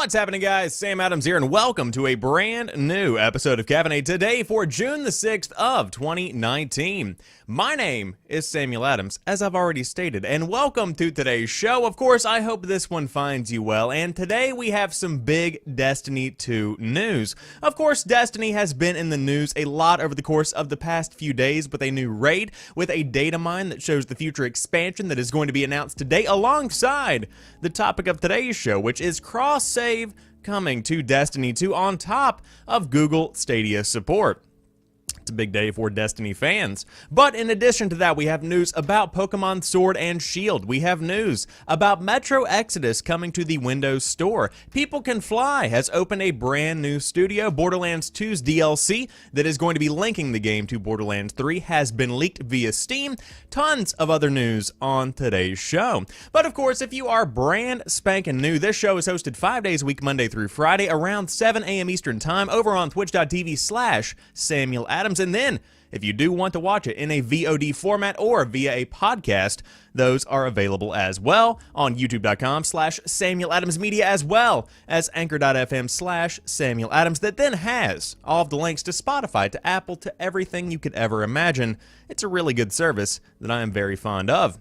What's happening, guys? Sam Adams here, and welcome to a brand new episode of Caffeinate today for June the 6th of 2019. My name is Samuel Adams, as I've already stated, and welcome to today's show. Of course, I hope this one finds you well, and today we have some big Destiny 2 news. Of course, Destiny has been in the news a lot over the course of the past few days with a new raid, with a data mine that shows the future expansion that is going to be announced today alongside the topic of today's show, which is CrossSave coming to Destiny 2 on top of Google Stadia support. It's a big day for Destiny fans. But in addition to that, we have news about Pokemon Sword and Shield. We have news about Metro Exodus coming to the Windows Store. People Can Fly has opened a brand new studio. Borderlands 2's DLC that is going to be linking the game to Borderlands 3 has been leaked via Steam. Tons of other news on today's show. But of course, if you are brand spanking new, this show is hosted 5 days a week, Monday through Friday, around 7 a.m. Eastern Time over on twitch.tv/Samuel Adams. And then, if you do want to watch it in a VOD format or via a podcast, those are available as well on youtube.com/Samuel Adams Media, as well as anchor.fm/Samuel Adams, that then has all of the links to Spotify, to Apple, to everything you could ever imagine. It's a really good service that I am very fond of.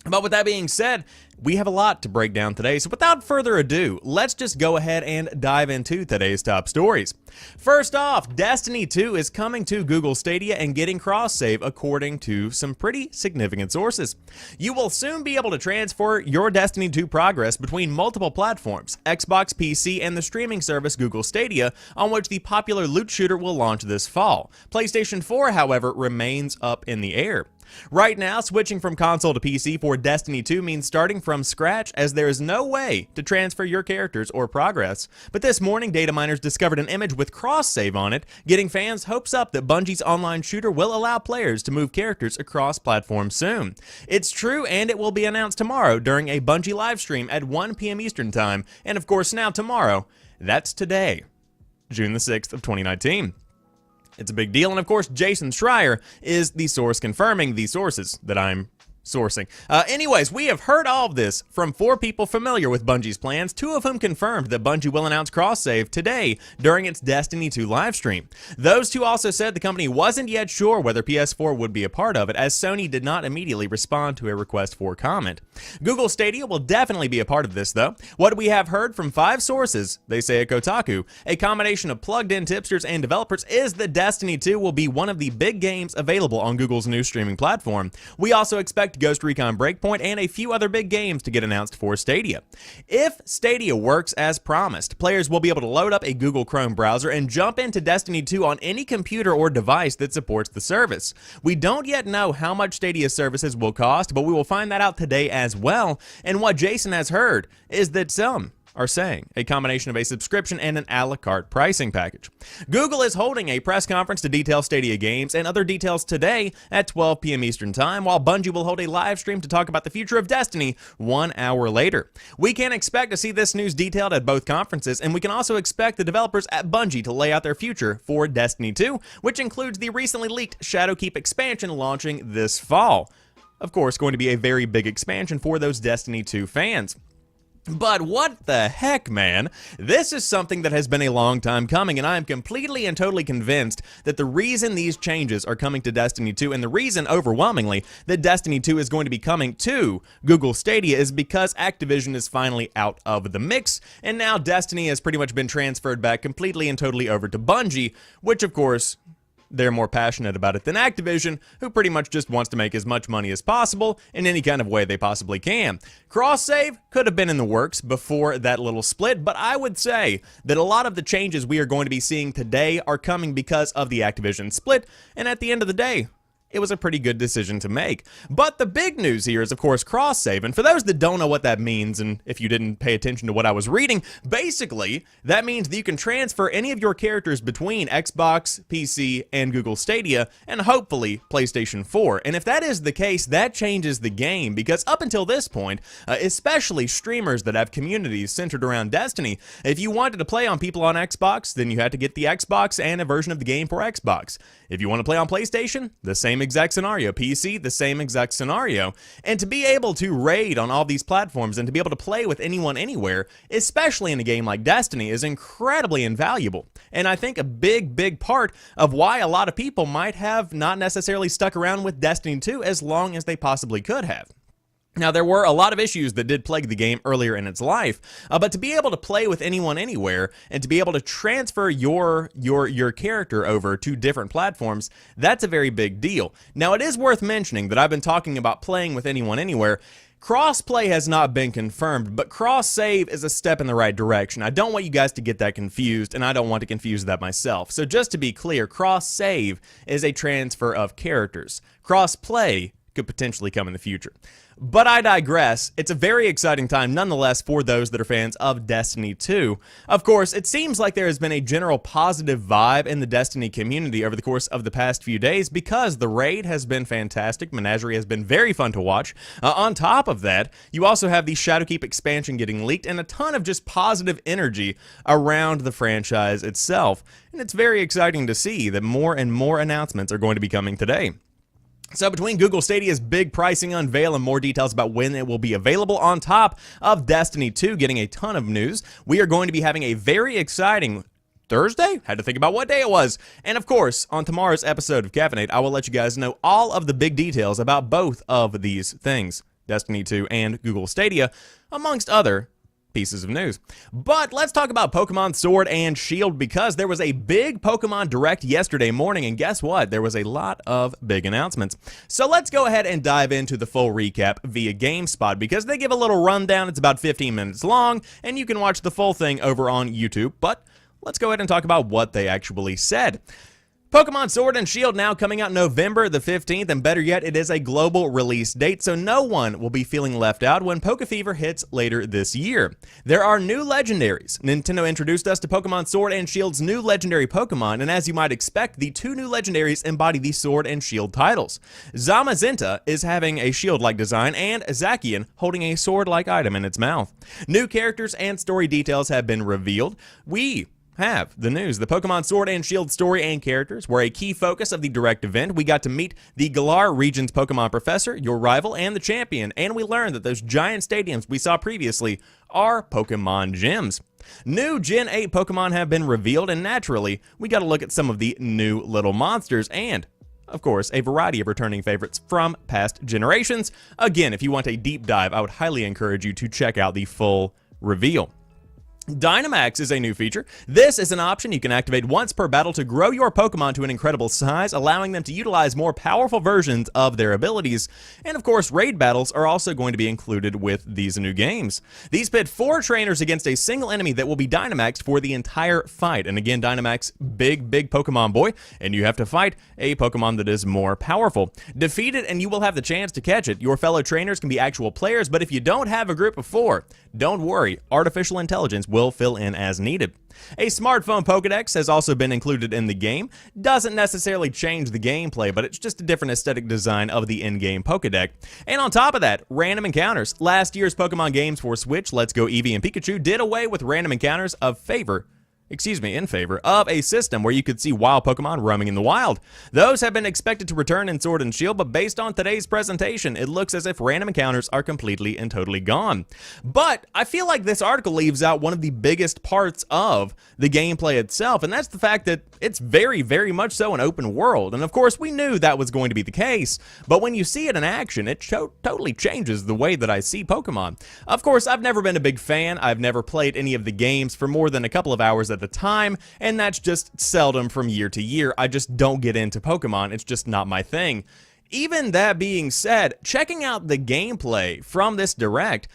But with that being said, we have a lot to break down today, so without further ado, let's just go ahead and dive into today's top stories. First off, Destiny 2 is coming to Google Stadia and getting cross-save according to some pretty significant sources. You will soon be able to transfer your Destiny 2 progress between multiple platforms, Xbox, PC, and the streaming service Google Stadia, on which the popular loot shooter will launch this fall. PlayStation 4, however, remains up in the air. Right now, switching from console to PC for Destiny 2 means starting from scratch, as there is no way to transfer your characters or progress. But this morning, data miners discovered an image with cross-save on it, getting fans' hopes up that Bungie's online shooter will allow players to move characters across platforms soon. It's true, and it will be announced tomorrow during a Bungie livestream at 1 p.m. Eastern Time, and of course now tomorrow, that's today, June the 6th of 2019. It's a big deal, and of course, Jason Schreier is the source confirming the sources that I'm sourcing. Anyways, we have heard all of this from 4 people familiar with Bungie's plans, 2 of whom confirmed that Bungie will announce cross-save today during its Destiny 2 livestream. Those 2 also said the company wasn't yet sure whether PS4 would be a part of it, as Sony did not immediately respond to a request for comment. Google Stadia will definitely be a part of this, though. What we have heard from 5 sources, they say at Kotaku, a combination of plugged-in tipsters and developers, is that Destiny 2 will be one of the big games available on Google's new streaming platform. We also expect Ghost Recon Breakpoint and a few other big games to get announced for Stadia. If Stadia works as promised, players will be able to load up a Google Chrome browser and jump into Destiny 2 on any computer or device that supports the service. We don't yet know how much Stadia services will cost, but we will find that out today as well. And what Jason has heard is that some are saying a combination of a subscription and an a la carte pricing package. Google is holding a press conference to detail Stadia games and other details today at 12 p.m. Eastern Time, while Bungie will hold a live stream to talk about the future of Destiny 1 hour later. We can expect to see this news detailed at both conferences, and we can also expect the developers at Bungie to lay out their future for Destiny 2, which includes the recently leaked Shadowkeep expansion launching this fall. Of course, going to be a very big expansion for those Destiny 2 fans. But what the heck, man? This is something that has been a long time coming, and I am completely and totally convinced that the reason these changes are coming to Destiny 2, and the reason, overwhelmingly, that Destiny 2 is going to be coming to Google Stadia is because Activision is finally out of the mix, and now Destiny has pretty much been transferred back completely and totally over to Bungie, which, of course, they're more passionate about it than Activision, who pretty much just wants to make as much money as possible in any kind of way they possibly can. Cross-save could have been in the works before that little split, but I would say that a lot of the changes we are going to be seeing today are coming because of the Activision split, and at the end of the day, it was a pretty good decision to make. But the big news here is, of course, cross-save. And for those that don't know what that means, and if you didn't pay attention to what I was reading, basically, that means that you can transfer any of your characters between Xbox, PC, and Google Stadia, and hopefully PlayStation 4. And if that is the case, that changes the game, because up until this point, especially streamers that have communities centered around Destiny, if you wanted to play on people on Xbox, then you had to get the Xbox and a version of the game for Xbox. If you want to play on PlayStation, the same exact scenario. PC, the same exact scenario. And to be able to raid on all these platforms and to be able to play with anyone anywhere, especially in a game like Destiny, is incredibly invaluable. And I think a big part of why a lot of people might have not necessarily stuck around with Destiny 2 as long as they possibly could have. Now, there were a lot of issues that did plague the game earlier in its life, but to be able to play with anyone anywhere and to be able to transfer your character over to different platforms, that's a very big deal. Now, it is worth mentioning that I've been talking about playing with anyone anywhere. Crossplay has not been confirmed, but CrossSave is a step in the right direction. I don't want you guys to get that confused, and I don't want to confuse that myself. So just to be clear, CrossSave is a transfer of characters. Crossplay could potentially come in the future. But I digress. It's a very exciting time nonetheless for those that are fans of Destiny 2. Of course, it seems like there has been a general positive vibe in the Destiny community over the course of the past few days because the raid has been fantastic. Menagerie has been very fun to watch. On top of that, you also have the Shadowkeep expansion getting leaked and a ton of just positive energy around the franchise itself. And it's very exciting to see that more and more announcements are going to be coming today. So between Google Stadia's big pricing unveil and more details about when it will be available on top of Destiny 2 getting a ton of news, we are going to be having a very exciting Thursday? Had to think about what day it was. And of course, on tomorrow's episode of Caffeinate, I will let you guys know all of the big details about both of these things, Destiny 2 and Google Stadia, amongst other pieces of news. But let's talk about Pokemon Sword and Shield because there was a big Pokemon Direct yesterday morning, and guess what? There was a lot of big announcements. So let's go ahead and dive into the full recap via GameSpot because they give a little rundown. It's about 15 minutes long, and you can watch the full thing over on YouTube. But let's go ahead and talk about what they actually said. Pokemon Sword and Shield now coming out November the 15th, and better yet, it is a global release date, so no one will be feeling left out when Pokefever hits later this year. There are new legendaries. Nintendo introduced us to Pokemon Sword and Shield's new legendary Pokemon, and as you might expect, the two new legendaries embody the Sword and Shield titles. Zamazenta is having a shield-like design, and Zacian holding a sword-like item in its mouth. New characters and story details have been revealed. We have the news. The Pokemon Sword and Shield story and characters were a key focus of the Direct event. We got to meet the Galar region's Pokemon Professor, your rival, and the champion, and we learned that those giant stadiums we saw previously are Pokemon gyms. New Gen 8 Pokemon have been revealed, and naturally, we got to look at some of the new little monsters, and of course, a variety of returning favorites from past generations. Again, if you want a deep dive, I would highly encourage you to check out the full reveal. Dynamax is a new feature. This is an option you can activate once per battle to grow your Pokemon to an incredible size, allowing them to utilize more powerful versions of their abilities. And of course, raid battles are also going to be included with these new games. These pit 4 trainers against a single enemy that will be Dynamaxed for the entire fight. And again, Dynamax, big Pokemon boy, and you have to fight a Pokemon that is more powerful. Defeat it and you will have the chance to catch it. Your fellow trainers can be actual players, but if you don't have a group of 4, don't worry, artificial intelligence will fill in as needed. A smartphone Pokedex has also been included in the game. Doesn't necessarily change the gameplay, but it's just a different aesthetic design of the in-game Pokedex. And on top of that, random encounters. Last year's Pokemon games for Switch, Let's Go Eevee and Pikachu, did away with random encounters in favor of a system where you could see wild Pokemon roaming in the wild. Those have been expected to return in Sword and Shield, but based on today's presentation, it looks as if random encounters are completely and totally gone. But I feel like this article leaves out one of the biggest parts of the gameplay itself, and that's the fact that it's very much so an open world. And of course, we knew that was going to be the case, but when you see it in action, it totally changes the way that I see Pokemon. Of course, I've never been a big fan. I've never played any of the games for more than a couple of hours at the time, and that's just seldom from year to year. I just don't get into Pokemon. It's just not my thing. Even that being said, checking out the gameplay from this Direct,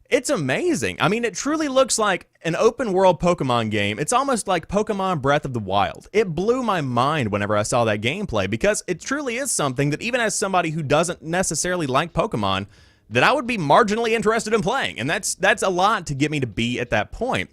it's amazing. I mean, it truly looks like an open world Pokemon game. It's almost like Pokemon Breath of the Wild. It blew my mind whenever I saw that gameplay because it truly is something that even as somebody who doesn't necessarily like Pokemon, that I would be marginally interested in playing. And that's a lot to get me to be at that point.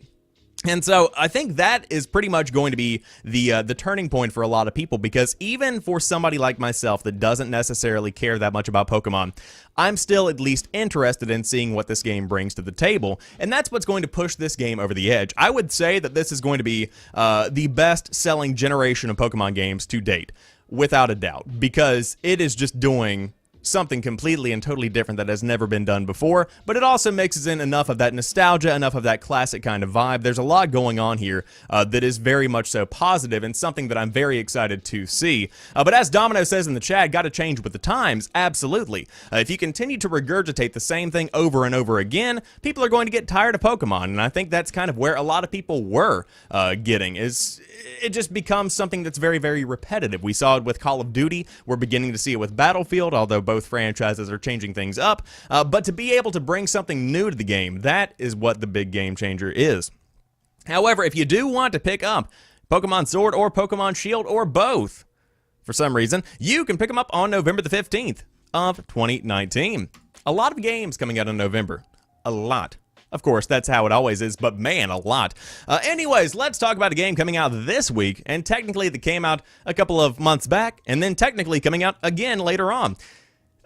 And so I think that is pretty much going to be the turning point for a lot of people, because even for somebody like myself that doesn't necessarily care that much about Pokemon, I'm still at least interested in seeing what this game brings to the table, and that's what's going to push this game over the edge. I would say that this is going to be the best-selling generation of Pokemon games to date. without a doubt, because it is just doing something completely and totally different that has never been done before, but it also mixes in enough of that nostalgia, enough of that classic kind of vibe. There's a lot going on here that is very much so positive and something that I'm very excited to see. But as Domino says in the chat, got to change with the times. Absolutely. If you continue to regurgitate the same thing over and over again, people are going to get tired of Pokemon, and I think that's kind of where a lot of people were getting, is it just becomes something that's very, very repetitive. We saw it with Call of Duty. We're beginning to see it with Battlefield, although both franchises are changing things up. But to be able to bring something new to the game, that is what the big game changer is. However, if you do want to pick up Pokemon Sword or Pokemon Shield or both, for some reason, you can pick them up on November the 15th of 2019. A lot of games coming out in November. A lot. Of course, that's how it always is, but man, a lot. Anyways, let's talk about a game coming out this week, and technically that came out a couple of months back, and then technically coming out again later on.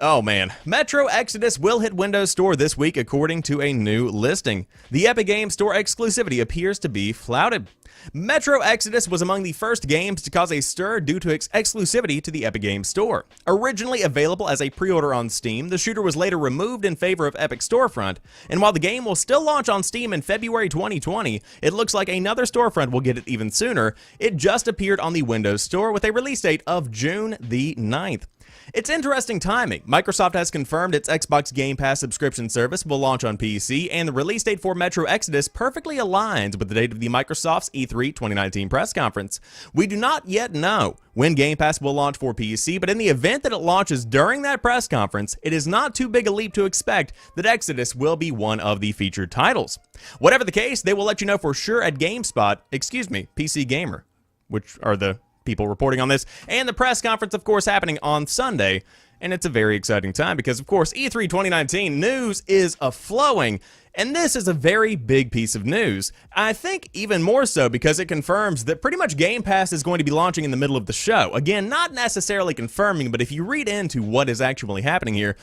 Oh man, Metro Exodus will hit Windows Store this week according to a new listing. The Epic Games Store exclusivity appears to be flouted. Metro Exodus was among the first games to cause a stir due to its exclusivity to the Epic Games Store. Originally available as a pre-order on Steam, the shooter was later removed in favor of Epic Storefront, and while the game will still launch on Steam in February 2020, it looks like another storefront will get it even sooner. It just appeared on the Windows Store with a release date of June the 9th. It's interesting timing. Microsoft has confirmed its Xbox Game Pass subscription service will launch on PC, and the release date for Metro Exodus perfectly aligns with the date of the Microsoft's E3 2019 press conference. We do not yet know when Game Pass will launch for PC, but in the event that it launches during that press conference, it is not too big a leap to expect that Exodus will be one of the featured titles. Whatever the case, they will let you know for sure at PC Gamer, which are the people reporting on this, and the press conference, of course, happening on Sunday. And it's a very exciting time because, of course, E3 2019 news is a-flowing, and this is a very big piece of news. I think even more so because it confirms that pretty much Game Pass is going to be launching in the middle of the show. Again, not necessarily confirming, but if you read into what is actually happening here,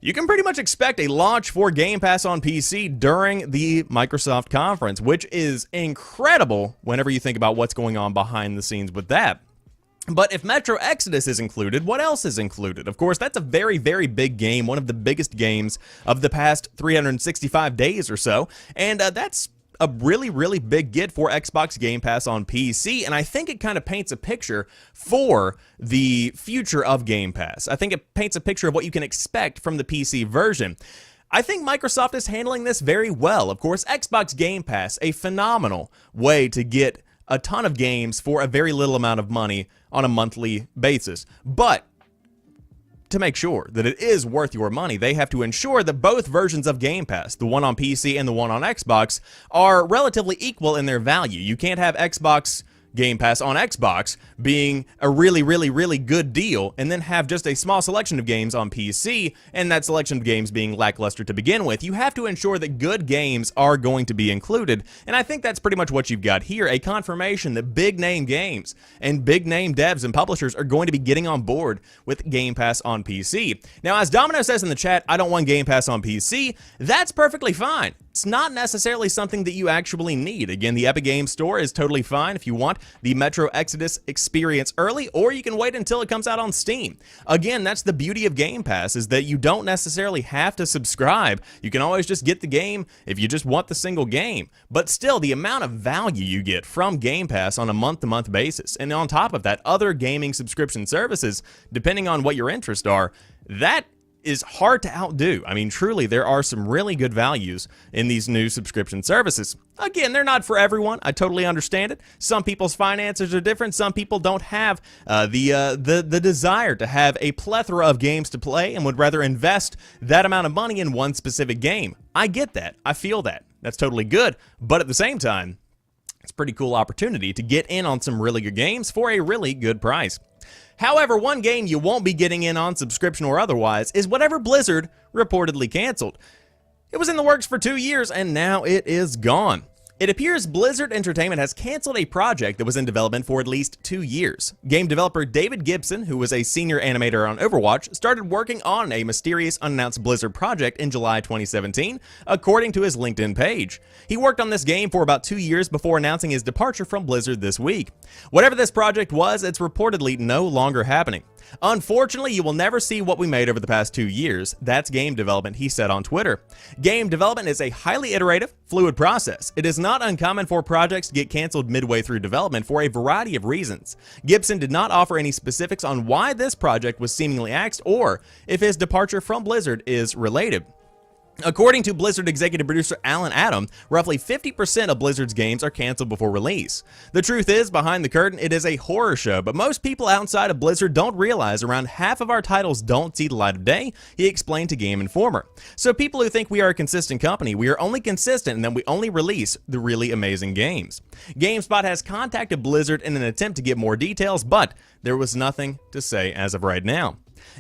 you can pretty much expect a launch for Game Pass on PC during the Microsoft conference, which is incredible whenever you think about what's going on behind the scenes with that. But if Metro Exodus is included, what else is included? Of course, that's a very, very big game, one of the biggest games of the past 365 days or so, and that's a really, really big get for Xbox Game Pass on PC, and I think it kind of paints a picture for the future of Game Pass. I think it paints a picture of what you can expect from the PC version. I think Microsoft is handling this very well. Of course, Xbox Game Pass, a phenomenal way to get a ton of games for a very little amount of money on a monthly basis. But to make sure that it is worth your money, they have to ensure that both versions of Game Pass, the one on PC and the one on Xbox, are relatively equal in their value. You can't have Xbox Game Pass on Xbox being a really, really, really good deal, and then have just a small selection of games on PC, and that selection of games being lackluster to begin with. You have to ensure that good games are going to be included, and I think that's pretty much what you've got here, a confirmation that big-name games and big-name devs and publishers are going to be getting on board with Game Pass on PC. Now, as Domino says in the chat, I don't want Game Pass on PC. That's perfectly fine. It's not necessarily something that you actually need. Again, the Epic Games Store is totally fine if you want the Metro Exodus experience early, or you can wait until it comes out on Steam. Again, that's the beauty of Game Pass, is that you don't necessarily have to subscribe. You can always just get the game if you just want the single game. But still, the amount of value you get from Game Pass on a month-to-month basis, and on top of that, other gaming subscription services, depending on what your interests are, that is hard to outdo. I mean, truly, there are some really good values in these new subscription services. Again, they're not for everyone. I totally understand it. Some people's finances are different. Some people don't have the desire to have a plethora of games to play and would rather invest that amount of money in one specific game. I get that. I feel that. That's totally good. But at the same time, it's a pretty cool opportunity to get in on some really good games for a really good price. However, one game you won't be getting in on, subscription or otherwise, is whatever Blizzard reportedly canceled. It was in the works for 2 years, and now it is gone. It appears Blizzard Entertainment has canceled a project that was in development for at least 2 years. Game developer David Gibson, who was a senior animator on Overwatch, started working on a mysterious unannounced Blizzard project in July 2017, according to his LinkedIn page. He worked on this game for about 2 years before announcing his departure from Blizzard this week. Whatever this project was, it's reportedly no longer happening. Unfortunately, you will never see what we made over the past 2 years. That's game development, he said on Twitter. Game development is a highly iterative, fluid process. It is not uncommon for projects to get canceled midway through development for a variety of reasons. Gibson did not offer any specifics on why this project was seemingly axed or if his departure from Blizzard is related. According to Blizzard executive producer Alan Adam, roughly 50% of Blizzard's games are canceled before release. The truth is, behind the curtain, it is a horror show, but most people outside of Blizzard don't realize around half of our titles don't see the light of day, he explained to Game Informer. So people who think we are a consistent company, we are only consistent and then we only release the really amazing games. GameSpot has contacted Blizzard in an attempt to get more details, but there was nothing to say as of right now.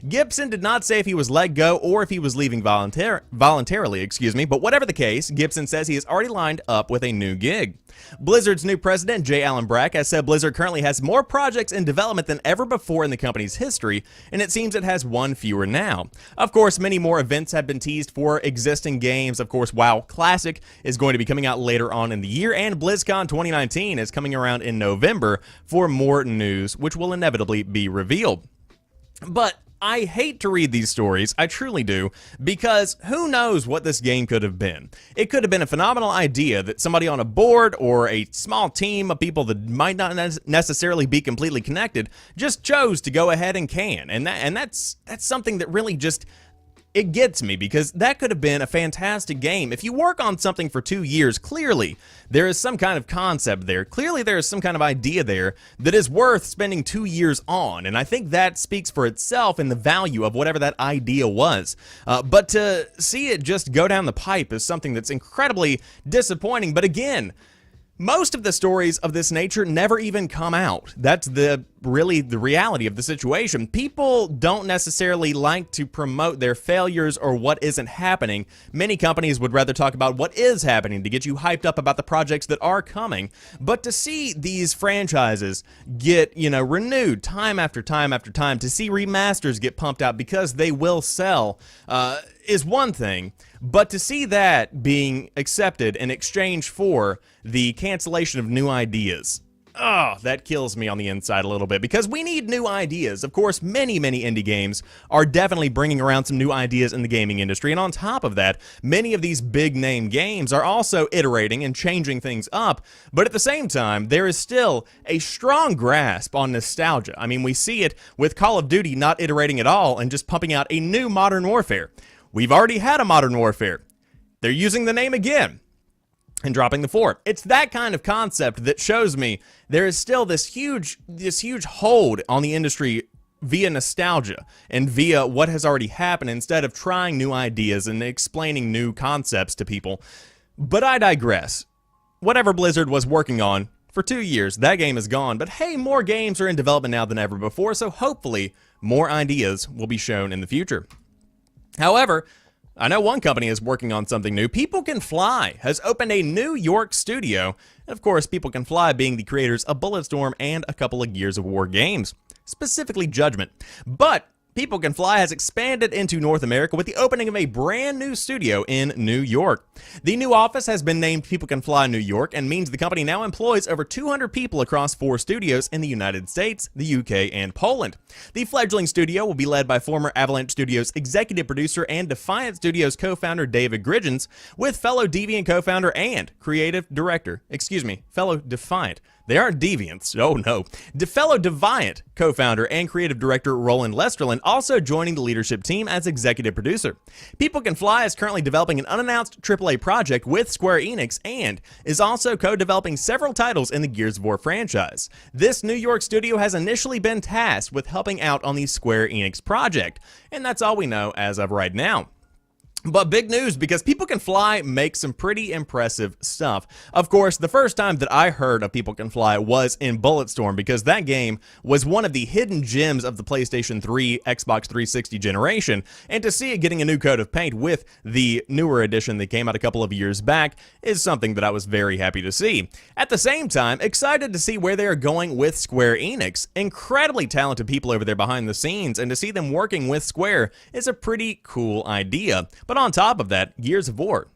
Gibson did not say if he was let go or if he was leaving voluntarily, but whatever the case, Gibson says he has already lined up with a new gig. Blizzard's new president, J. Allen Brack, has said Blizzard currently has more projects in development than ever before in the company's history, and it seems it has one fewer now. Of course, many more events have been teased for existing games. Of course, WoW Classic is going to be coming out later on in the year, and BlizzCon 2019 is coming around in November for more news, which will inevitably be revealed. But I hate to read these stories, I truly do, because who knows what this game could have been. It could have been a phenomenal idea that somebody on a board or a small team of people that might not necessarily be completely connected just chose to go ahead and can. And that's something that really just, it gets me, because that could have been a fantastic game. If you work on something for 2 years, clearly there is some kind of concept there. Clearly there is some kind of idea there that is worth spending 2 years on. And I think that speaks for itself in the value of whatever that idea was. But to see it just go down the pipe is something that's incredibly disappointing. But again, most of the stories of this nature never even come out. That's really the reality of the situation. People don't necessarily like to promote their failures or what isn't happening. Many companies would rather talk about what is happening to get you hyped up about the projects that are coming. But to see these franchises get, renewed time after time after time, to see remasters get pumped out because they will sell, is one thing. But to see that being accepted in exchange for the cancellation of new ideas, that kills me on the inside a little bit, because we need new ideas. Of course, many indie games are definitely bringing around some new ideas in the gaming industry, and on top of that, many of these big name games are also iterating and changing things up, but at the same time, there is still a strong grasp on nostalgia. I mean, we see it with Call of Duty not iterating at all and just pumping out a new Modern Warfare. We've already had a Modern Warfare. They're using the name again and dropping the 4. It's that kind of concept that shows me there is still this huge hold on the industry via nostalgia and via what has already happened, instead of trying new ideas and explaining new concepts to people. But I digress. Whatever Blizzard was working on for 2 years, that game is gone. But hey, more games are in development now than ever before, so hopefully more ideas will be shown in the future. However, I know one company is working on something new. People Can Fly has opened a New York studio. And of course, People Can Fly being the creators of Bulletstorm and a couple of Gears of War games, specifically Judgment. But People Can Fly has expanded into North America with the opening of a brand new studio in New York. The new office has been named People Can Fly New York and means the company now employs over 200 people across 4 studios in the United States, the UK, and Poland. The fledgling studio will be led by former Avalanche Studios executive producer and Defiant Studios co-founder David Griggins, with fellow Deviant co-founder and creative director, fellow Defiant. They aren't Deviants, oh no. Fellow Deviant co-founder and creative director Roland Lesterland also joining the leadership team as executive producer. People Can Fly is currently developing an unannounced AAA project with Square Enix and is also co-developing several titles in the Gears of War franchise. This New York studio has initially been tasked with helping out on the Square Enix project, and that's all we know as of right now. But big news, because People Can Fly makes some pretty impressive stuff. Of course, the first time that I heard of People Can Fly was in Bulletstorm, because that game was one of the hidden gems of the PlayStation 3, Xbox 360 generation, and to see it getting a new coat of paint with the newer edition that came out a couple of years back is something that I was very happy to see. At the same time, excited to see where they are going with Square Enix. Incredibly talented people over there behind the scenes, and to see them working with Square is a pretty cool idea. But on top of that, Gears of War.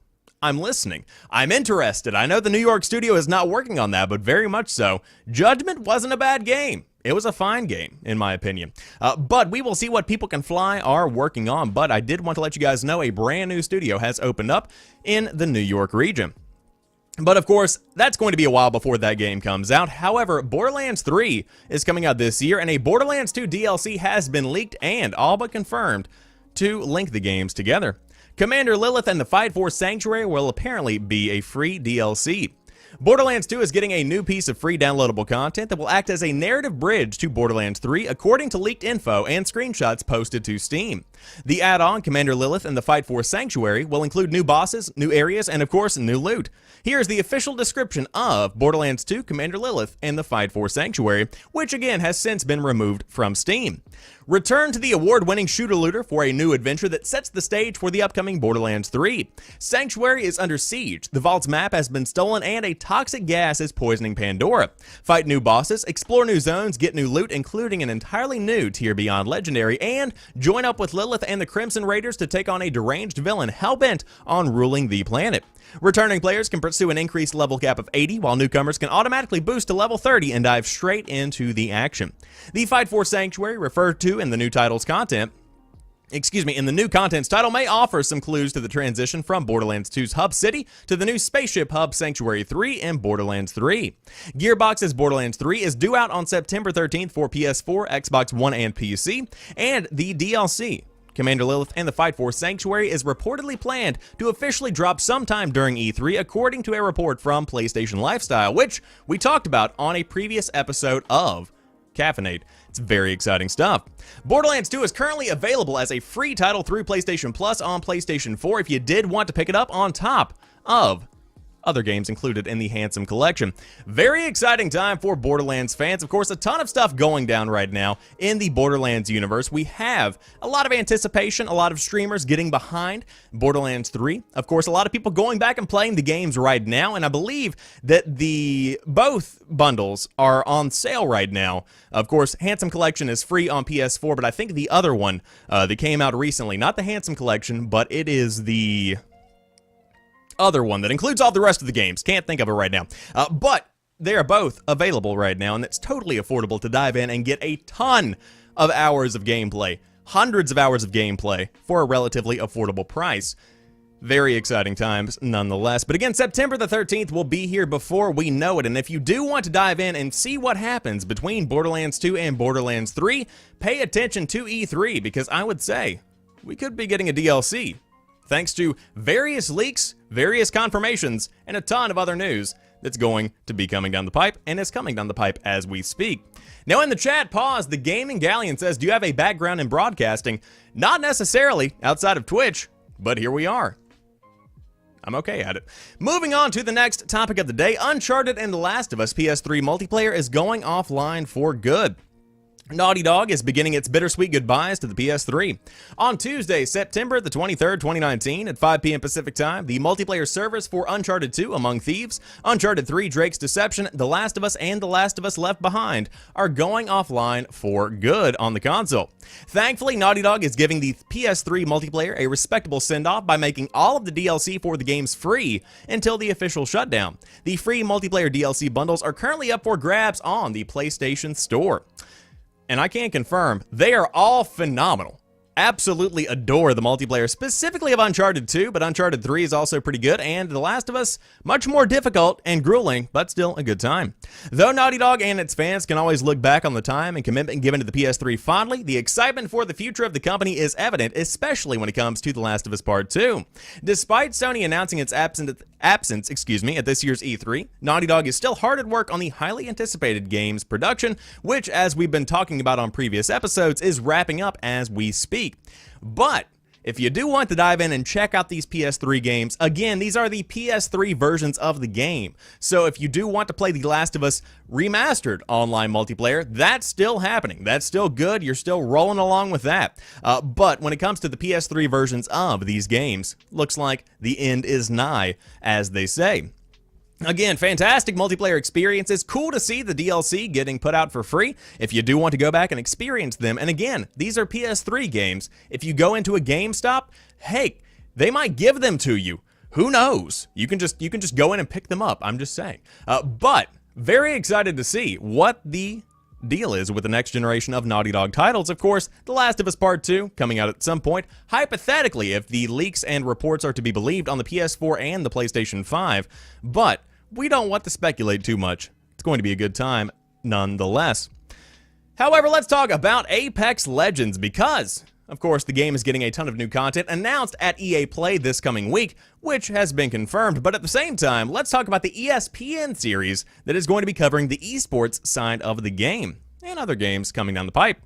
I'm listening. I'm interested. I know the New York studio is not working on that, but very much so. Judgment wasn't a bad game. It was a fine game, in my opinion. But we will see what People Can Fly are working on. But I did want to let you guys know a brand new studio has opened up in the New York region. But of course, that's going to be a while before that game comes out. However, Borderlands 3 is coming out this year, and a Borderlands 2 DLC has been leaked and all but confirmed to link the games together. Commander Lilith and the Fight for Sanctuary will apparently be a free DLC. Borderlands 2 is getting a new piece of free downloadable content that will act as a narrative bridge to Borderlands 3, according to leaked info and screenshots posted to Steam. The add-on, Commander Lilith and the Fight for Sanctuary, will include new bosses, new areas, and of course, new loot. Here's the official description of Borderlands 2, Commander Lilith and the Fight for Sanctuary, which again has since been removed from Steam. Return to the award-winning shooter-looter for a new adventure that sets the stage for the upcoming Borderlands 3. Sanctuary is under siege, the vault's map has been stolen, and a toxic gas is poisoning Pandora. Fight new bosses, explore new zones, get new loot, including an entirely new tier beyond Legendary, and join up with Lilith and the Crimson Raiders to take on a deranged villain hell-bent on ruling the planet. Returning players can pursue an increased level cap of 80, while newcomers can automatically boost to level 30 and dive straight into the action. The Fight for Sanctuary, referred to in the new title's content, in the new content's title, may offer some clues to the transition from Borderlands 2's Hub City to the new spaceship hub Sanctuary 3 in Borderlands 3. Gearbox's Borderlands 3 is due out on September 13th for PS4, Xbox One, and PC, and the DLC, Commander Lilith and the Fight for Sanctuary, is reportedly planned to officially drop sometime during E3, according to a report from PlayStation Lifestyle, which we talked about on a previous episode of Caffeinate. It's very exciting stuff. Borderlands 2 is currently available as a free title through PlayStation Plus on PlayStation 4 if you did want to pick it up on top of other games included in the Handsome Collection. Very exciting time for Borderlands fans. Of course, a ton of stuff going down right now in the Borderlands universe. We have a lot of anticipation, a lot of streamers getting behind Borderlands 3. Of course, a lot of people going back and playing the games right now, and I believe that both bundles are on sale right now. Of course, Handsome Collection is free on PS4, but I think the other one that came out recently, not the Handsome Collection, but it is the other one that includes all the rest of the games. Can't think of it right now. But they are both available right now, and it's totally affordable to dive in and get a ton of hours of gameplay. Hundreds of hours of gameplay for a relatively affordable price. Very exciting times nonetheless. But again, September the 13th will be here before we know it. And if you do want to dive in and see what happens between Borderlands 2 and Borderlands 3, pay attention to E3, because I would say we could be getting a DLC, thanks to various leaks, various confirmations, and a ton of other news that's going to be coming down the pipe, and is coming down the pipe as we speak. Now in the chat, Pause, the Gaming Galleon says, do you have a background in broadcasting? Not necessarily, outside of Twitch, but here we are. I'm okay at it. Moving on to the next topic of the day, Uncharted and The Last of Us PS3 multiplayer is going offline for good. Naughty Dog is beginning its bittersweet goodbyes to the PS3. On Tuesday, September the 23rd, 2019, at 5 p.m. Pacific Time, the multiplayer servers for Uncharted 2 Among Thieves, Uncharted 3 Drake's Deception, The Last of Us, and The Last of Us Left Behind are going offline for good on the console. Thankfully, Naughty Dog is giving the PS3 multiplayer a respectable send-off by making all of the DLC for the games free until the official shutdown. The free multiplayer DLC bundles are currently up for grabs on the PlayStation Store. And I can confirm, they are all phenomenal. Absolutely adore the multiplayer, specifically of Uncharted 2, but Uncharted 3 is also pretty good, and The Last of Us, much more difficult and grueling, but still a good time. Though Naughty Dog and its fans can always look back on the time and commitment given to the PS3 fondly, the excitement for the future of the company is evident, especially when it comes to The Last of Us Part 2. Despite Sony announcing its absence at this year's E3, Naughty Dog is still hard at work on the highly anticipated game's production, which, as we've been talking about on previous episodes, is wrapping up as we speak. But if you do want to dive in and check out these PS3 games, again, these are the PS3 versions of the game. So if you do want to play The Last of Us Remastered online multiplayer, that's still happening. That's still good. You're still rolling along with that. But when it comes to the PS3 versions of these games, looks like the end is nigh, as they say. Again, fantastic multiplayer experiences. Cool to see the DLC getting put out for free if you do want to go back and experience them. And again, these are PS3 games. If you go into a GameStop, hey, they might give them to you. Who knows? You can just go in and pick them up. I'm just saying. But very excited to see what the deal is with the next generation of Naughty Dog titles. Of course, The Last of Us Part 2 coming out at some point, hypothetically, if the leaks and reports are to be believed, on the PS4 and the PlayStation 5. But we don't want to speculate too much. It's going to be a good time nonetheless. However, let's talk about Apex Legends because, of course, the game is getting a ton of new content announced at EA Play this coming week, which has been confirmed. But at the same time, let's talk about the ESPN series that is going to be covering the esports side of the game and other games coming down the pipe.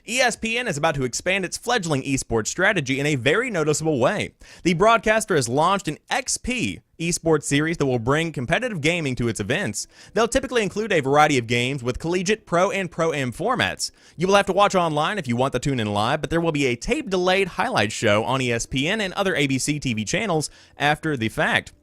ESPN is about to expand its fledgling esports strategy in a very noticeable way. The broadcaster has launched an XP esports series that will bring competitive gaming to its events. They'll typically include a variety of games with collegiate, pro, and pro-am formats. You will have to watch online if you want to tune in live, but there will be a tape-delayed highlight show on ESPN and other ABC TV channels after the fact.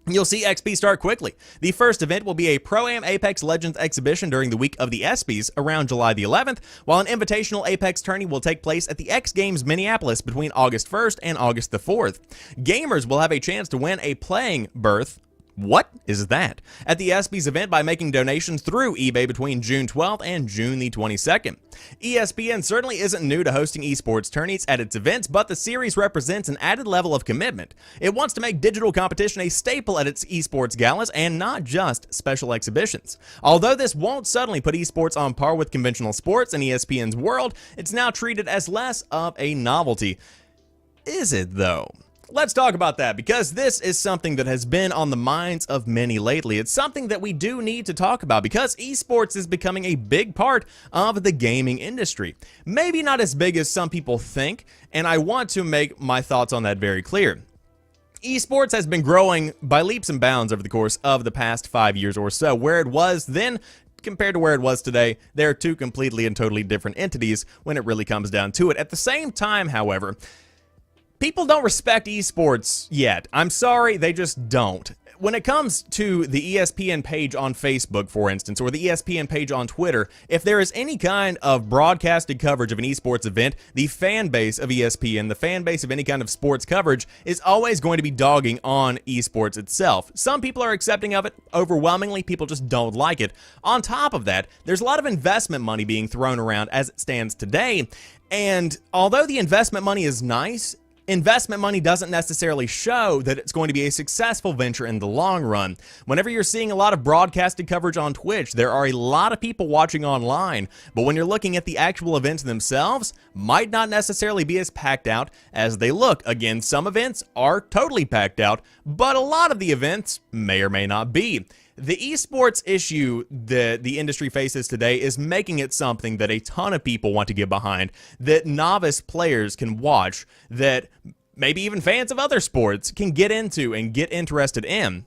You'll see XP start quickly. The first event will be a Pro-Am Apex Legends exhibition during the week of the ESPYs around July the 11th, while an invitational Apex tourney will take place at the X Games Minneapolis between August 1st and August the 4th. Gamers will have a chance to win a playing berth. What is that? At the ESPYs event by making donations through eBay between June 12th and June the 22nd. ESPN certainly isn't new to hosting esports tourneys at its events, but the series represents an added level of commitment. It wants to make digital competition a staple at its esports galas and not just special exhibitions. Although this won't suddenly put esports on par with conventional sports in ESPN's world, it's now treated as less of a novelty. Is it though? Let's talk about that because this is something that has been on the minds of many lately. It's something that we do need to talk about because esports is becoming a big part of the gaming industry. Maybe not as big as some people think, and I want to make my thoughts on that very clear. Esports has been growing by leaps and bounds over the course of the past 5 years or so. Where it was then compared to where it was today, they're two completely and totally different entities when it really comes down to it. At the same time, however, people don't respect esports yet. I'm sorry, they just don't. When it comes to the ESPN page on Facebook, for instance, or the ESPN page on Twitter, if there is any kind of broadcasted coverage of an esports event, the fan base of ESPN, the fan base of any kind of sports coverage, is always going to be dogging on esports itself. Some people are accepting of it. Overwhelmingly, people just don't like it. On top of that, there's a lot of investment money being thrown around as it stands today, and although the investment money is nice, investment money doesn't necessarily show that it's going to be a successful venture in the long run. Whenever you're seeing a lot of broadcasted coverage on Twitch, there are a lot of people watching online, but when you're looking at the actual events themselves, might not necessarily be as packed out as they look. Again, some events are totally packed out, but a lot of the events may or may not be. The esports issue that the industry faces today is making it something that a ton of people want to get behind, that novice players can watch, that maybe even fans of other sports can get into and get interested in.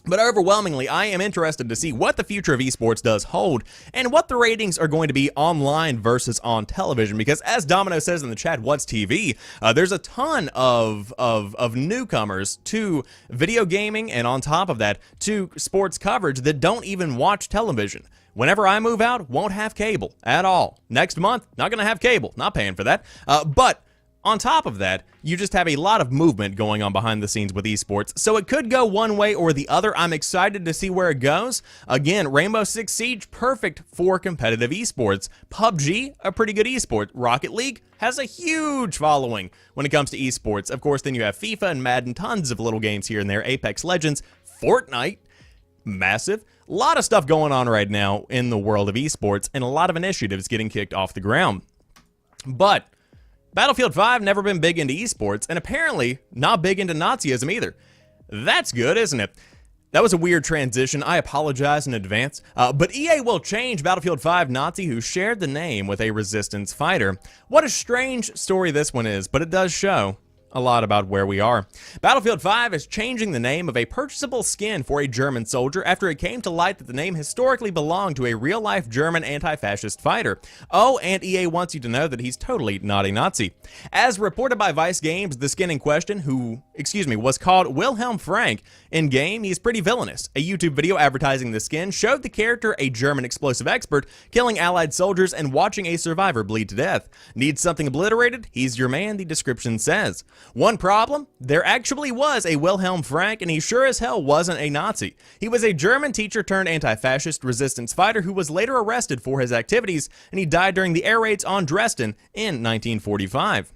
But overwhelmingly, I am interested to see what the future of esports does hold and what the ratings are going to be online versus on television. Because as Domino says in the chat, what's TV? There's a ton of newcomers to video gaming and on top of that to sports coverage that don't even watch television. Whenever I move out, won't have cable at all. Next month, not going to have cable. Not paying for that. But on top of that, you just have a lot of movement going on behind the scenes with esports, so it could go one way or the other. I'm excited to see where it goes. Again, Rainbow Six Siege, perfect for competitive esports. PUBG, a pretty good esport. Rocket League has a huge following when it comes to esports. Of course, then you have FIFA and Madden, tons of little games here and there. Apex Legends, Fortnite, massive. A lot of stuff going on right now in the world of esports, and a lot of initiatives getting kicked off the ground. But Battlefield 5 never been big into esports, and apparently not big into Nazism either. That's good, isn't it? That was a weird transition. I apologize in advance. But EA will change Battlefield 5 Nazi who shared the name with a resistance fighter. What a strange story this one is, but it does show a lot about where we are. Battlefield 5 is changing the name of a purchasable skin for a German soldier after it came to light that the name historically belonged to a real-life German anti-fascist fighter. Oh, and EA wants you to know that he's totally not a Nazi. As reported by Vice Games, the skin in question, was called Wilhelm Frank. In-game, he's pretty villainous. A YouTube video advertising the skin showed the character a German explosive expert, killing Allied soldiers and watching a survivor bleed to death. Need something obliterated? He's your man, the description says. One problem? There actually was a Wilhelm Frank, and he sure as hell wasn't a Nazi. He was a German teacher turned anti-fascist resistance fighter who was later arrested for his activities, and he died during the air raids on Dresden in 1945.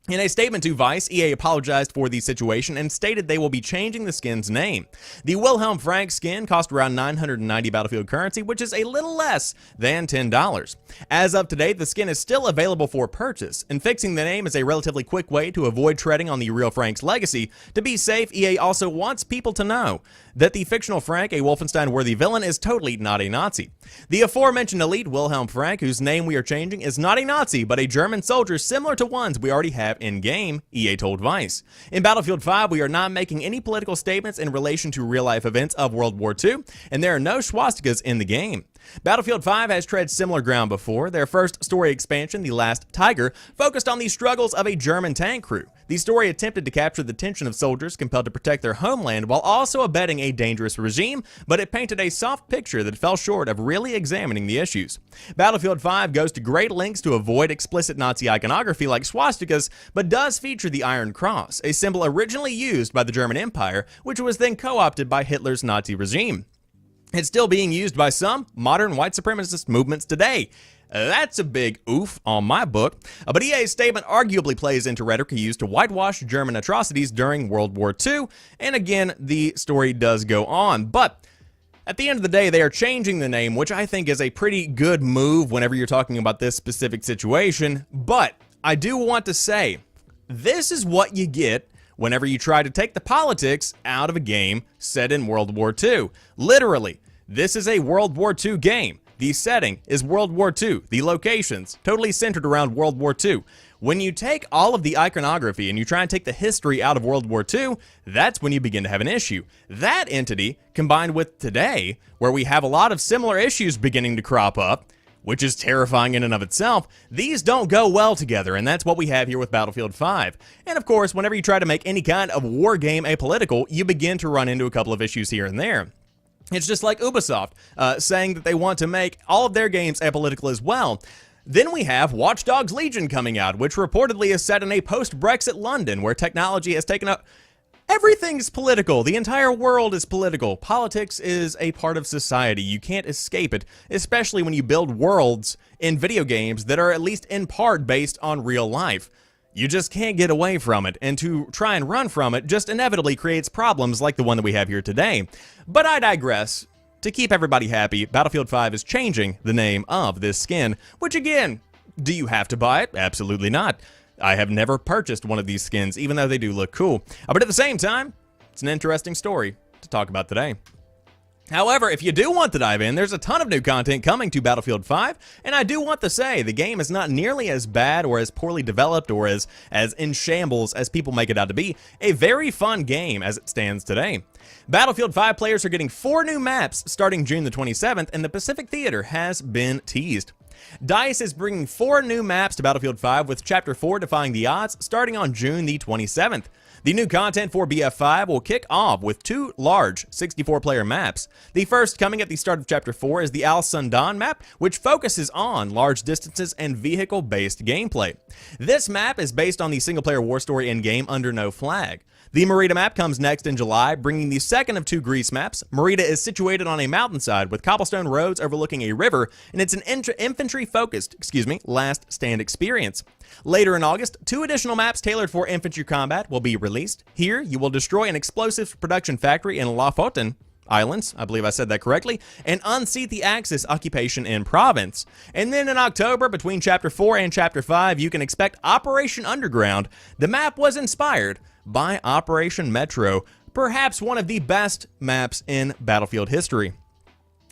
In a statement to Vice, EA apologized for the situation and stated they will be changing the skin's name. The Wilhelm Frank skin cost around 990 Battlefield currency, which is a little less than $10. As of today, the skin is still available for purchase, and fixing the name is a relatively quick way to avoid treading on the real Frank's legacy. To be safe, EA also wants people to know that the fictional Frank, a Wolfenstein-worthy villain, is totally not a Nazi. The aforementioned elite Wilhelm Frank, whose name we are changing, is not a Nazi, but a German soldier similar to ones we already have in-game, EA told Vice. In Battlefield 5, we are not making any political statements in relation to real-life events of World War II, and there are no swastikas in the game. Battlefield 5 has tread similar ground before. Their first story expansion, The Last Tiger, focused on the struggles of a German tank crew. The story attempted to capture the tension of soldiers compelled to protect their homeland while also abetting a dangerous regime, but it painted a soft picture that fell short of really examining the issues. Battlefield 5 goes to great lengths to avoid explicit Nazi iconography like swastikas, but does feature the Iron Cross, a symbol originally used by the German Empire, which was then co-opted by Hitler's Nazi regime. It's still being used by some modern white supremacist movements today. That's a big oof on my book. But EA's statement arguably plays into rhetoric used to whitewash German atrocities during World War II. And again, the story does go on. But at the end of the day, they are changing the name, which I think is a pretty good move whenever you're talking about this specific situation. But I do want to say, this is what you get whenever you try to take the politics out of a game set in World War II. Literally, this is a World War II game. The setting is World War II. The locations, totally centered around World War II. When you take all of the iconography and you try and take the history out of World War II, that's when you begin to have an issue. That entity, combined with today, where we have a lot of similar issues beginning to crop up, which is terrifying in and of itself, these don't go well together, and that's what we have here with Battlefield 5. And of course, whenever you try to make any kind of war game apolitical, you begin to run into a couple of issues here and there. It's just like Ubisoft saying that they want to make all of their games apolitical as well. Then we have Watch Dogs Legion coming out, which reportedly is set in a post-Brexit London, where technology has taken up... Everything's political. The entire world is political. Politics is a part of society. You can't escape it, especially when you build worlds in video games that are at least in part based on real life. You just can't get away from it, and to try and run from it just inevitably creates problems like the one that we have here today. But I digress. To keep everybody happy, Battlefield 5 is changing the name of this skin, which again, do you have to buy it? Absolutely not. I have never purchased one of these skins, even though they do look cool. But at the same time, it's an interesting story to talk about today. However, if you do want to dive in, there's a ton of new content coming to Battlefield 5, and I do want to say the game is not nearly as bad or as poorly developed or as in shambles as people make it out to be. A very fun game as it stands today. Battlefield 5 players are getting 4 new maps starting June the 27th, and the Pacific Theater has been teased. DICE is bringing 4 new maps to Battlefield 5 with Chapter 4 Defying the Odds starting on June the 27th. The new content for BF5 will kick off with 2 large 64-player maps. The first coming at the start of Chapter 4 is the Al Sundan map, which focuses on large distances and vehicle-based gameplay. This map is based on the single-player war story in-game Under No Flag. The Merida map comes next in July, bringing the second of 2 Greece maps. Merida is situated on a mountainside with cobblestone roads overlooking a river, and it's an infantry-focused, last stand experience. Later in August, 2 additional maps tailored for infantry combat will be released. Here, you will destroy an explosives production factory in Lofoten Islands, I believe I said that correctly, and unseat the Axis occupation in Province. And then in October, between Chapter 4 and Chapter 5, you can expect Operation Underground. The map was inspired by Operation Metro, perhaps one of the best maps in Battlefield history.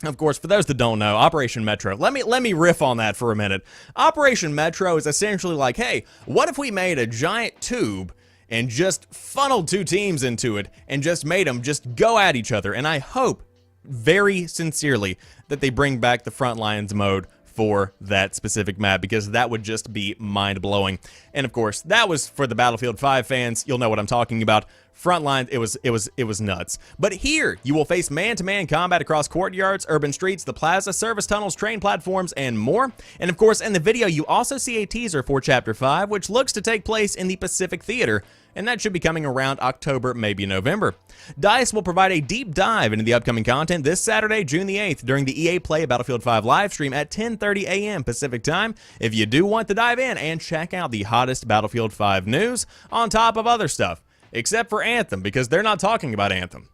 Of course, for those that don't know, Operation Metro, let me riff on that for a minute. Operation Metro is essentially like, hey, what if we made a giant tube and just funneled two teams into it and just made them just go at each other. And I hope very sincerely that they bring back the front lines mode for that specific map, because that would just be mind-blowing. And of course, that was for the Battlefield 5 fans. You'll know what I'm talking about. Frontline, it was nuts. But here, you will face man-to-man combat across courtyards, urban streets, the plaza, service tunnels, train platforms, and more. And of course, in the video, you also see a teaser for Chapter 5, which looks to take place in the Pacific Theater, and that should be coming around October, maybe November. DICE will provide a deep dive into the upcoming content this Saturday, June the 8th, during the EA Play Battlefield 5 live stream at 10:30 a.m. Pacific Time, if you do want to dive in and check out the hottest Battlefield 5 news, on top of other stuff. Except for Anthem, because they're not talking about Anthem.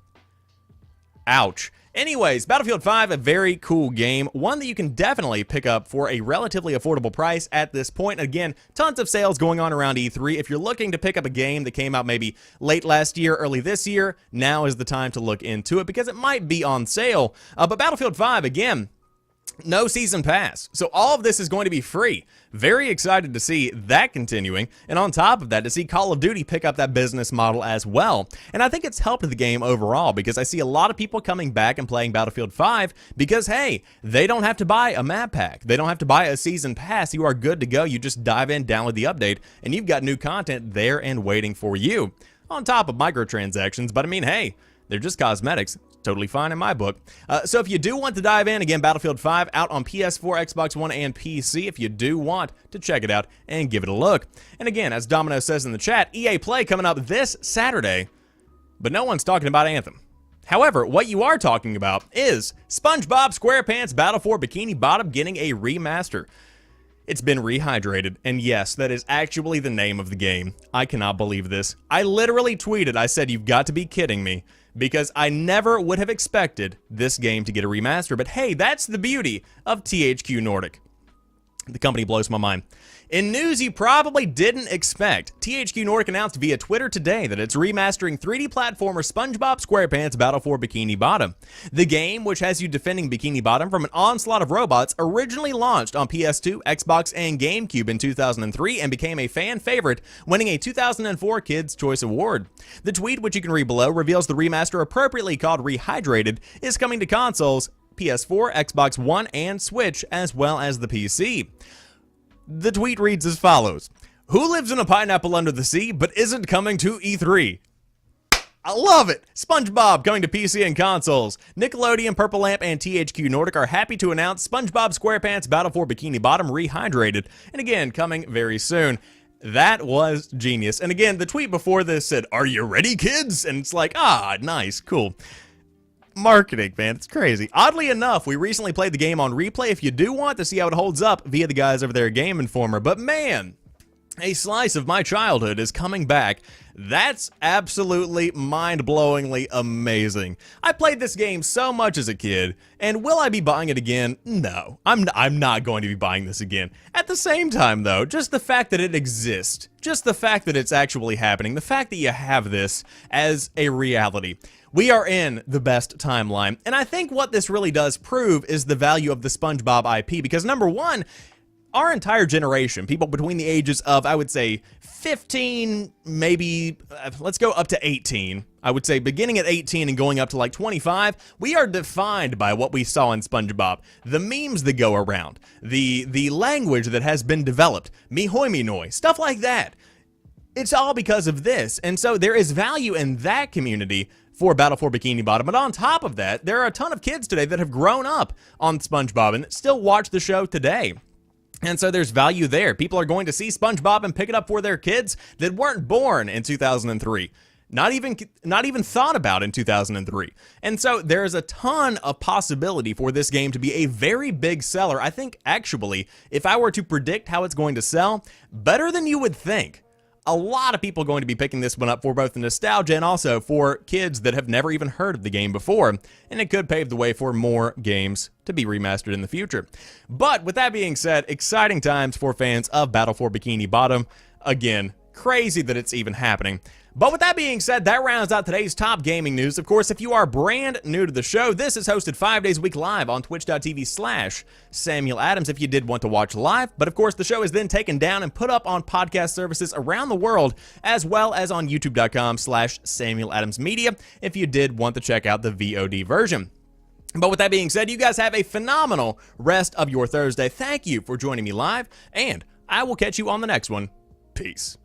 Ouch. Anyways, Battlefield 5, a very cool game, one that you can definitely pick up for a relatively affordable price at this point. Again, tons of sales going on around E3. If you're looking to pick up a game that came out maybe late last year, early this year, now is the time to look into it, because it might be on sale. But Battlefield 5, again, no season pass, so all of this is going to be free. Very excited to see that continuing, and on top of that, to see Call of Duty pick up that business model as well. And I think it's helped the game overall, because I see a lot of people coming back and playing Battlefield 5 because, hey, they don't have to buy a map pack. They don't have to buy a season pass. You are good to go. You just dive in, download the update, and you've got new content there and waiting for you. On top of microtransactions, but I mean, hey, they're just cosmetics. Totally fine in my book. So if you do want to dive in, again, Battlefield 5 out on PS4, Xbox One, and PC, if you do want to check it out and give it a look. And again, as Domino says in the chat, EA Play coming up this Saturday, but no one's talking about Anthem. However, what you are talking about is SpongeBob SquarePants Battle for Bikini Bottom getting a remaster. It's been rehydrated, and yes, that is actually the name of the game. I cannot believe this. I literally tweeted, I said, you've got to be kidding me, because I never would have expected this game to get a remaster. But hey, that's the beauty of THQ Nordic. The company blows my mind. In news you probably didn't expect, THQ Nordic announced via Twitter today that it's remastering 3D platformer SpongeBob SquarePants Battle for Bikini Bottom. The game, which has you defending Bikini Bottom from an onslaught of robots, originally launched on PS2, Xbox, and GameCube in 2003 and became a fan favorite, winning a 2004 Kids' Choice Award. The tweet, which you can read below, reveals the remaster, appropriately called Rehydrated, is coming to consoles, PS4, Xbox One, and Switch, as well as the PC. The tweet reads as follows: who lives in a pineapple under the sea but isn't coming to E3? I love it! SpongeBob coming to PC and consoles. Nickelodeon, Purple Lamp, and THQ Nordic are happy to announce SpongeBob SquarePants Battle for Bikini Bottom Rehydrated, and again, coming very soon. That was genius. And again, the tweet before this said, "Are you ready, kids?" And it's like, ah, nice, cool. Marketing, man, it's crazy. Oddly enough, we recently played the game on replay if you do want to see how it holds up via the guys over there at Game Informer. But man, a slice of my childhood is coming back. That's absolutely mind-blowingly amazing. I played this game so much as a kid, and will I be buying it again? No, I'm not going to be buying this again. At the same time, though, just the fact that it exists, just the fact that it's actually happening, the fact that you have this as a reality. We are in the best timeline, and I think what this really does prove is the value of the SpongeBob IP, because number one, our entire generation, people between the ages of, I would say, 15, maybe, let's go up to 18. I would say beginning at 18 and going up to like 25, we are defined by what we saw in SpongeBob. The memes that go around, the language that has been developed, me hoi me noi, stuff like that. It's all because of this, and so there is value in that community for Battle for Bikini Bottom. But on top of that, there are a ton of kids today that have grown up on SpongeBob and still watch the show today. And so there's value there. People are going to see SpongeBob and pick it up for their kids that weren't born in 2003. Not even thought about in 2003. And so there's a ton of possibility for this game to be a very big seller. I think, actually, if I were to predict how it's going to sell, better than you would think. A lot of people are going to be picking this one up for both the nostalgia and also for kids that have never even heard of the game before, and it could pave the way for more games to be remastered in the future. But with that being said, exciting times for fans of Battle for Bikini Bottom. Again, Crazy that it's even happening. But with that being said, that rounds out today's top gaming news. Of course, if you are brand new to the show, this is hosted 5 days a week live on twitch.tv/Samuel Adams if you did want to watch live. But of course, the show is then taken down and put up on podcast services around the world, as well as on youtube.com/Samuel Adams Media if you did want to check out the VOD version. But with that being said, you guys have a phenomenal rest of your Thursday. Thank you for joining me live, and I will catch you on the next one. Peace.